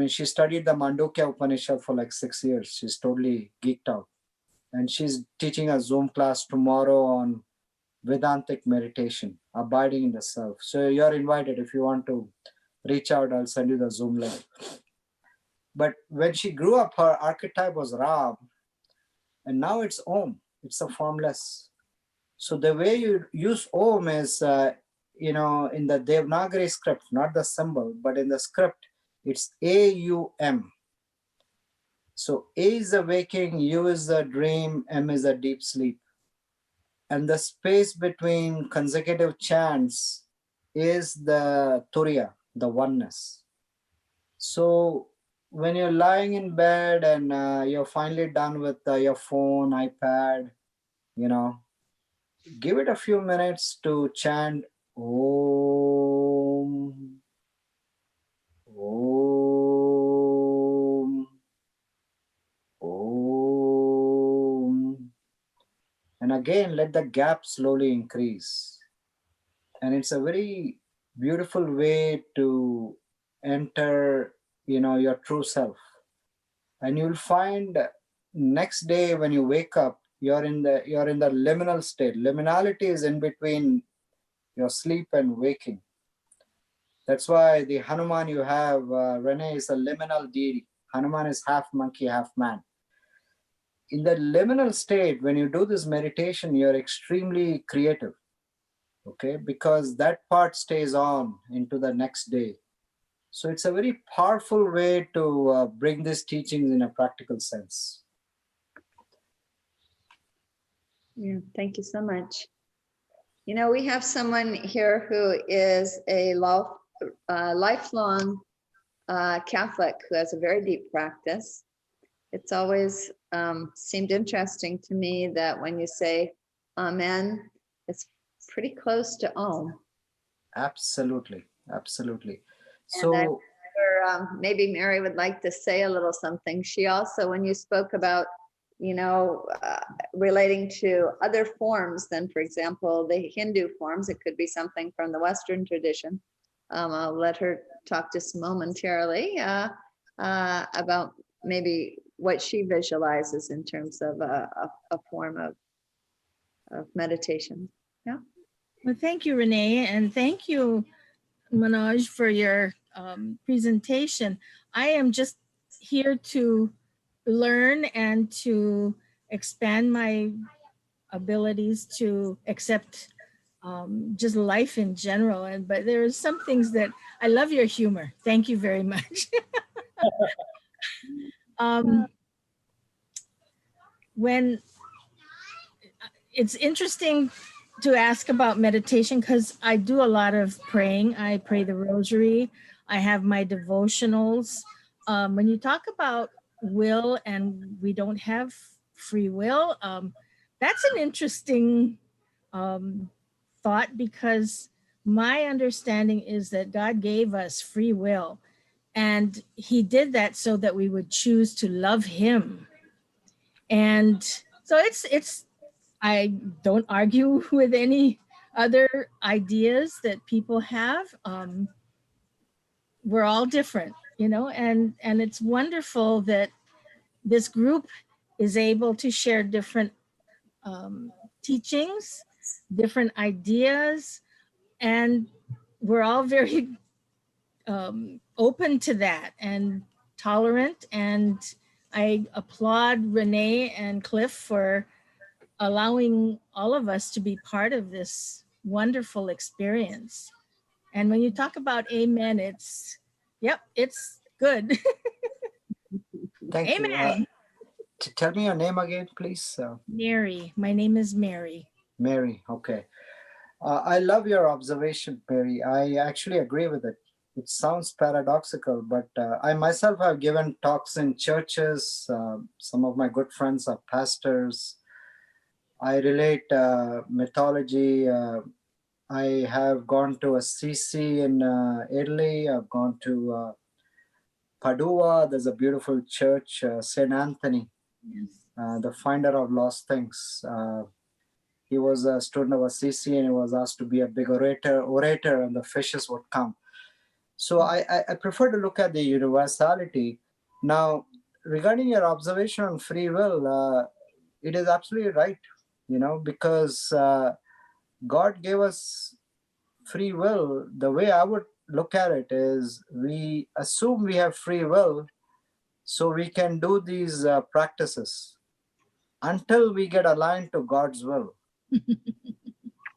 She studied the Mandukya Upanishad for like 6 years. She's totally geeked out. And she's teaching a Zoom class tomorrow on Vedantic meditation, abiding in the self. So you're invited. If you want to reach out, I'll send you the Zoom link. But when she grew up, her archetype was Ram. And now it's Om. It's a formless. So the way you use Om is, in the Devanagari script, not the symbol, but in the script, it's A-U-M. So A is the waking, U is the dream, M is the deep sleep. And the space between consecutive chants is the Turiya, the oneness. So when you're lying in bed and you're finally done with your phone, iPad, give it a few minutes to chant Om, Om, Om. And again, let the gap slowly increase. And it's a very beautiful way to enter, your true self. And you'll find next day when you wake up, you're in the liminal state. Liminality is in between your sleep and waking. That's why the Hanuman you have, Renée, is a liminal deity. Hanuman is half monkey, half man. In the liminal state, when you do this meditation, you're extremely creative, okay? Because that part stays on into the next day. So it's a very powerful way to bring these teachings in a practical sense. Yeah, thank you so much. We have someone here who is a lifelong Catholic who has a very deep practice. It's always seemed interesting to me that when you say Amen, it's pretty close to Om. Absolutely, absolutely. And I wonder, maybe Mary would like to say a little something. She also, when you spoke about, relating to other forms than, for example, the Hindu forms, it could be something from the Western tradition. I'll let her talk just momentarily about maybe what she visualizes in terms of a form of meditation. Yeah. Well, thank you, Renée, and thank you, Manoj, for your presentation. I am just here to learn and to expand my abilities to accept just life in general. But there are some things that I love your humor. Thank you very much. When it's interesting to ask about meditation because I do a lot of praying. I pray the rosary. I have my devotionals. When you talk about will and we don't have free will, that's an interesting thought because my understanding is that God gave us free will and he did that so that we would choose to love him. And so it's I don't argue with any other ideas that people have. We're all different, and it's wonderful that this group is able to share different teachings, different ideas, and we're all very open to that and tolerant. And I applaud Renee and Cliff for allowing all of us to be part of this wonderful experience. And when you talk about amen, it's, yep, it's good. Thank you. Amen. Tell me your name again, please. Mary. My name is Mary. Mary. Okay. I love your observation, Mary. I actually agree with it. It sounds paradoxical, but I myself have given talks in churches. Some of my good friends are pastors. I relate mythology. I have gone to Assisi in Italy. I've gone to Padua. There's a beautiful church, St. Anthony, the finder of lost things. He was a student of Assisi and he was asked to be a big orator, and the fishes would come. So I prefer to look at the universality. Now, regarding your observation on free will, it is absolutely right, because God gave us free will. The way I would look at it is we assume we have free will so we can do these practices until we get aligned to God's will.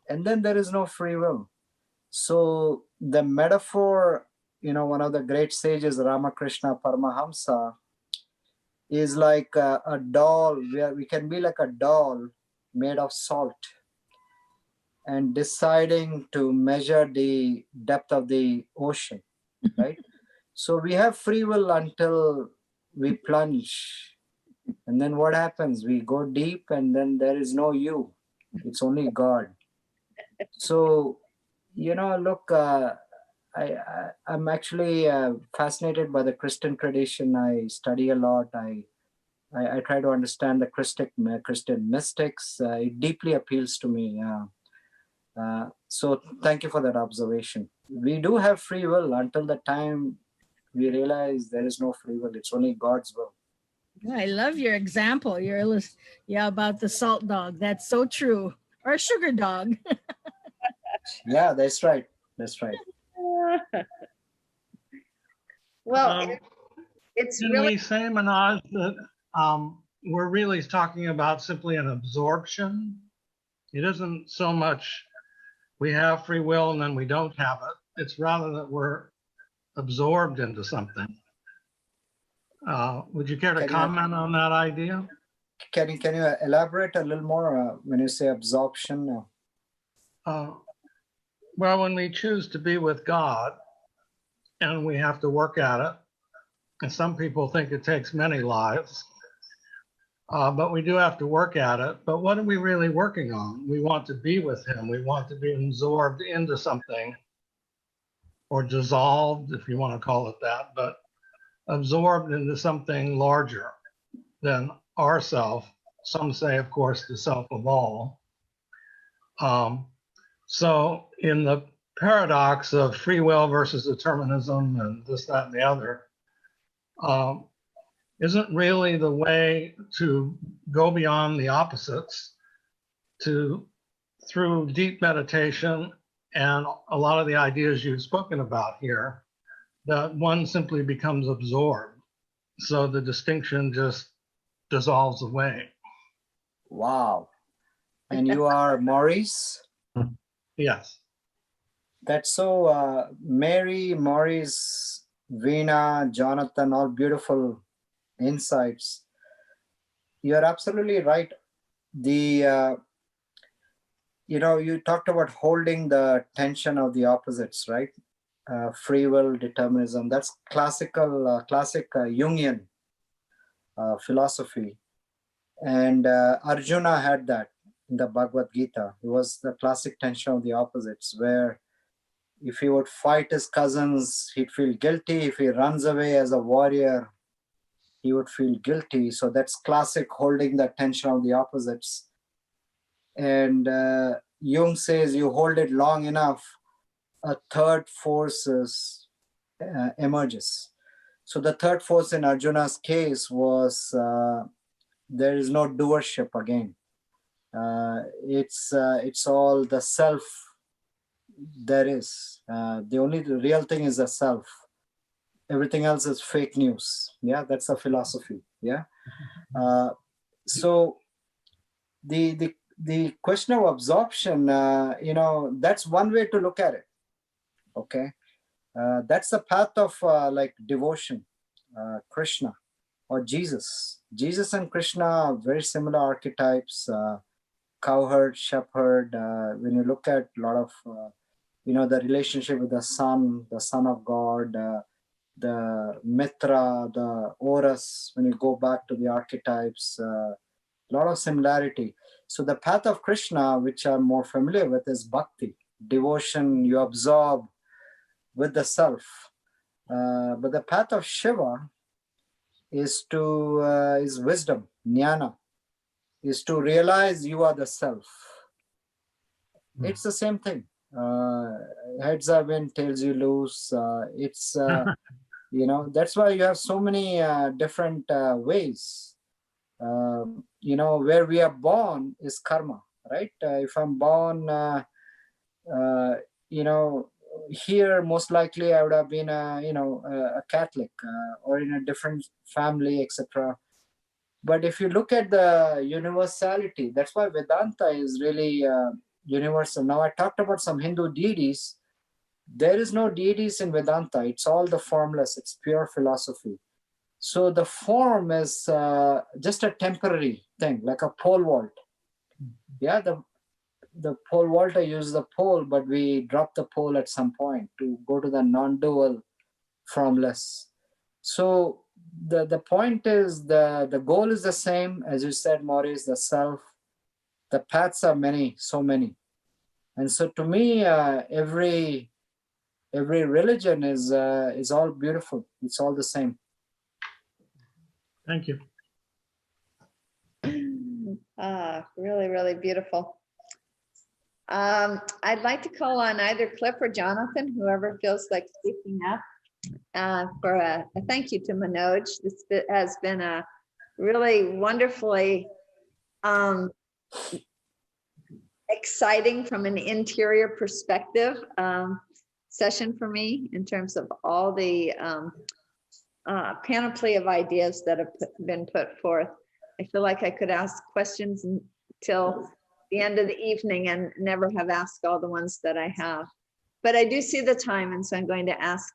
And then there is no free will. So the metaphor, one of the great sages, Ramakrishna Paramahamsa, is like a doll, where we can be like a doll made of salt and deciding to measure the depth of the ocean, right? So we have free will until we plunge. And then what happens? We go deep and then there is no you. It's only God. So, look, I'm actually fascinated by the Christian tradition. I study a lot. I try to understand the Christian mystics. It deeply appeals to me. So thank you for that observation. We do have free will until the time we realize there is no free will. It's only God's will. I love your example. About the salt dog. That's so true. Or a sugar dog. Yeah, that's right. That's right. Well, it's Can really we say, Manoj, that we're really talking about simply an absorption? It isn't so much we have free will and then we don't have it. It's rather that we're absorbed into something. Would you care to comment on that idea? Can you elaborate a little more when you say absorption? Well, when we choose to be with God and we have to work at it, and some people think it takes many lives, but we do have to work at it. But what are we really working on? We want to be with him. We want to be absorbed into something, or dissolved, if you want to call it that, but absorbed into something larger than ourself. Some say, of course, the self of all. So in the paradox of free will versus determinism and this, that, and the other, isn't really the way to go beyond the opposites through deep meditation and a lot of the ideas you've spoken about here, that one simply becomes absorbed. So the distinction just dissolves away. Wow. And you are Maurice? Yes. That's so, Mary, Maurice, Veena, Jonathan, all beautiful insights. You're absolutely right. You talked about holding the tension of the opposites, right? Free will, determinism. That's classic Jungian philosophy. And Arjuna had that in the Bhagavad Gita. It was the classic tension of the opposites, where if he would fight his cousins, he'd feel guilty. If he runs away as a warrior, he would feel guilty. So that's classic holding the tension of the opposites. And Jung says you hold it long enough, a third force emerges. So the third force in Arjuna's case was there is no doership again. It's all the self there is. The only real thing is the self. Everything else is fake news. Yeah, that's a philosophy. Yeah. So the question of absorption, that's one way to look at it. Okay. That's the path of like devotion, Krishna or Jesus. Jesus and Krishna are very similar archetypes. Cowherd, shepherd. When you look at a lot of, the relationship with the son of God, the Mitra, the Horus, when you go back to the archetypes, a lot of similarity. So the path of Krishna, which I'm more familiar with, is bhakti, devotion. You absorb with the self. But the path of Shiva is wisdom, jnana, is to realize you are the self. It's the same thing. Heads are win, tails you lose. That's why you have so many different ways. Where we are born is karma, right? If I'm born, here most likely I would have been a Catholic or in a different family, etc. But if you look at the universality, that's why Vedanta is really universal. Now I talked about some Hindu deities. There is no deities in Vedanta. It's all the formless. It's pure philosophy. So the form is just a temporary thing, like a pole vault. Yeah, the pole vault, I use the pole, but we drop the pole at some point to go to the non-dual formless. So the point is the goal is the same, as you said, Maurice, the self. The paths are many, so many. And so to me, every religion is all beautiful. It's all the same. Thank you. Really, really beautiful. I'd like to call on either Cliff or Jonathan, whoever feels like speaking up, for a thank you to Manoj. This has been a really wonderfully exciting from an interior perspective session for me in terms of all the panoply of ideas that have been put forth. I feel like I could ask questions until the end of the evening and never have asked all the ones that I have. But I do see the time, and so I'm going to ask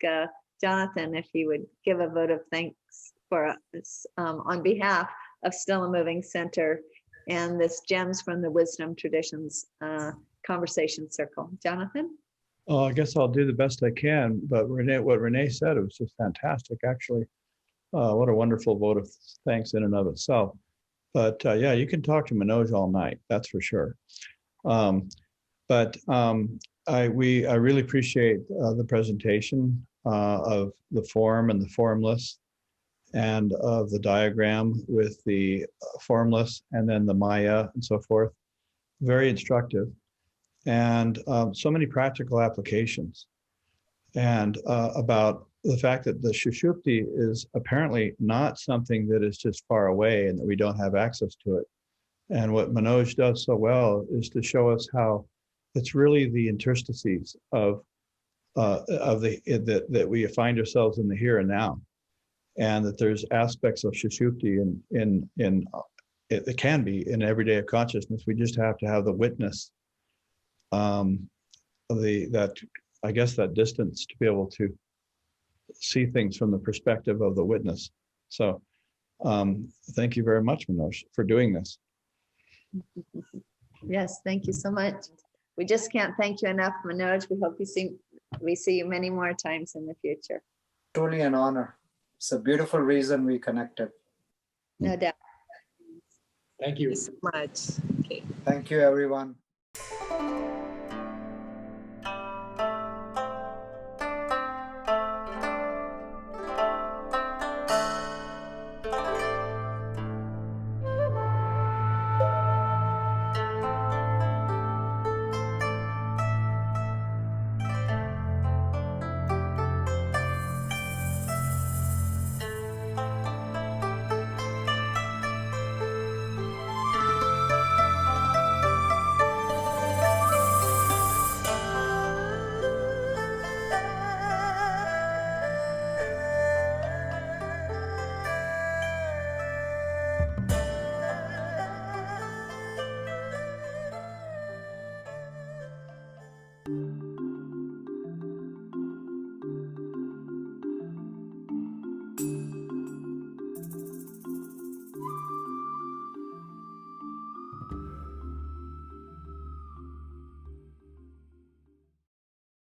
Jonathan if he would give a vote of thanks for us on behalf of Still a Moving Center and this Gems from the Wisdom Traditions conversation circle. Jonathan? Oh, I guess I'll do the best I can, but what Renee said, it was just fantastic, actually. What a wonderful vote of thanks in and of itself. But yeah, you can talk to Manoj all night, that's for sure. I really appreciate the presentation of the form and the formless, and of the diagram with the formless and then the Maya and so forth. Very instructive, and so many practical applications, and about the fact that the Sushupti is apparently not something that is just far away and that we don't have access to it. And what Manoj does so well is to show us how it's really the interstices of that we find ourselves in the here and now, and that there's aspects of Sushupti in it can be in every day of consciousness. We just have to have the witness, that distance to be able to see things from the perspective of the witness. So thank you very much, Manoj, for doing this. Yes, thank you so much. We just can't thank you enough, Manoj. We hope we see you many more times in the future. Truly an honor. It's a beautiful reason we connected. No doubt. Thank you. Thank you so much. Okay. Thank you, everyone.